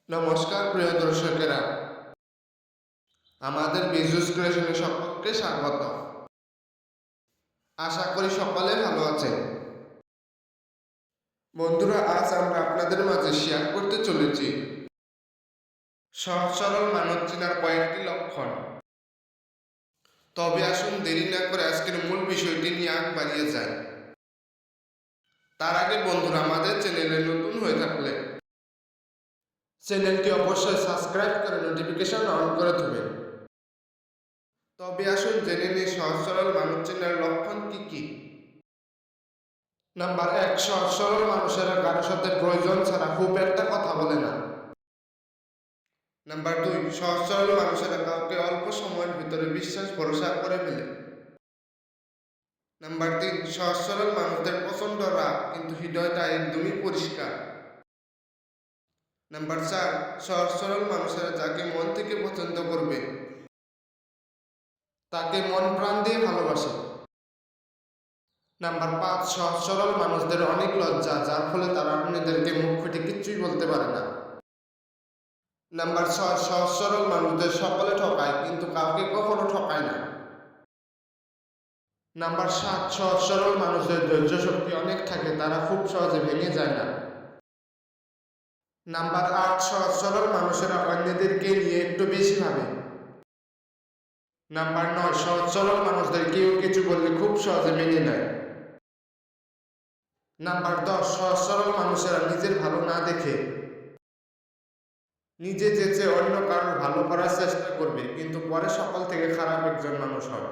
নমস্কার প্রিয় দর্শকেরা, আমাদের বিজনেস ক্রিয়েশনে সকলকে স্বাগত। আশা করি সকলে ভালো আছেন। বন্ধুরা, আজ আমরা আপনাদের মাঝে শেয়ার করতে চলেছি সহজ সরল মানব চেনার কয়েকটি লক্ষণ। তবে আসুন দেরি না করে আজকের মূল বিষয়টি নিয়ে আগ বাড়িয়ে যায়। তার আগে বন্ধুরা, আমাদের চ্যানেলে নতুন হয়ে থাকলে চ্যানেলটি অবশ্যই সাবস্ক্রাইব করে নোটিফিকেশন অন করে দেবেন। তবে আসুন জেনে নিই সহজ সরল মানব চেনার লক্ষণ কি কি। নাম্বার 1, সহজ সরল মানুষেরা কারোর সাথে প্রয়োজন ছাড়া খুব একটা কথা বলে না। নাম্বার 2, সহজ সরল মানুষেরা কাউকে অল্প সময়ের ভিতরে বিশ্বাস ভরসা করে ফেলে। নাম্বার 3, সহজ সরল মানুষদের প্রচন্ড রাগ কিন্তু হৃদয়টা একদমই পরিষ্কার। নাম্বার 4, সহজ সরল মানুষেরা যাকে মন থেকে পছন্দ করবে তাকে মন প্রাণ দিয়ে ভালোবাসে। নাম্বার 5, সহজ সরল মানুষদের অনেক লজ্জা, যার ফলে তারা অন্যদেরকে মুখ ফুটে কিচ্ছুই বলতে পারে না। নাম্বার 6, সহজ সরল মানুষদের সকলে ঠকায় কিন্তু কাউকে কখনো ঠকায় না। নাম্বার 7, সহজ সরল মানুষদের ধৈর্য শক্তি অনেক থাকে, তারা খুব সহজে ভেঙে যায় না। নাম্বার 8, সহজ সরল মানুষেরা অন্যদেরকে নিয়ে একটু বেশি ভাবে। নাম্বার 9, সহজ সরল মানুষদের কেউ কিছু বললে খুব সহজে মেনে নেয়। নাম্বার 10, সহজ সরল মানুষেরা নিজের ভালো না দেখে নিজে যেচে অন্য কারোর ভালো করার চেষ্টা করবে কিন্তু পরে সকল থেকে খারাপ একজন মানুষ হয়।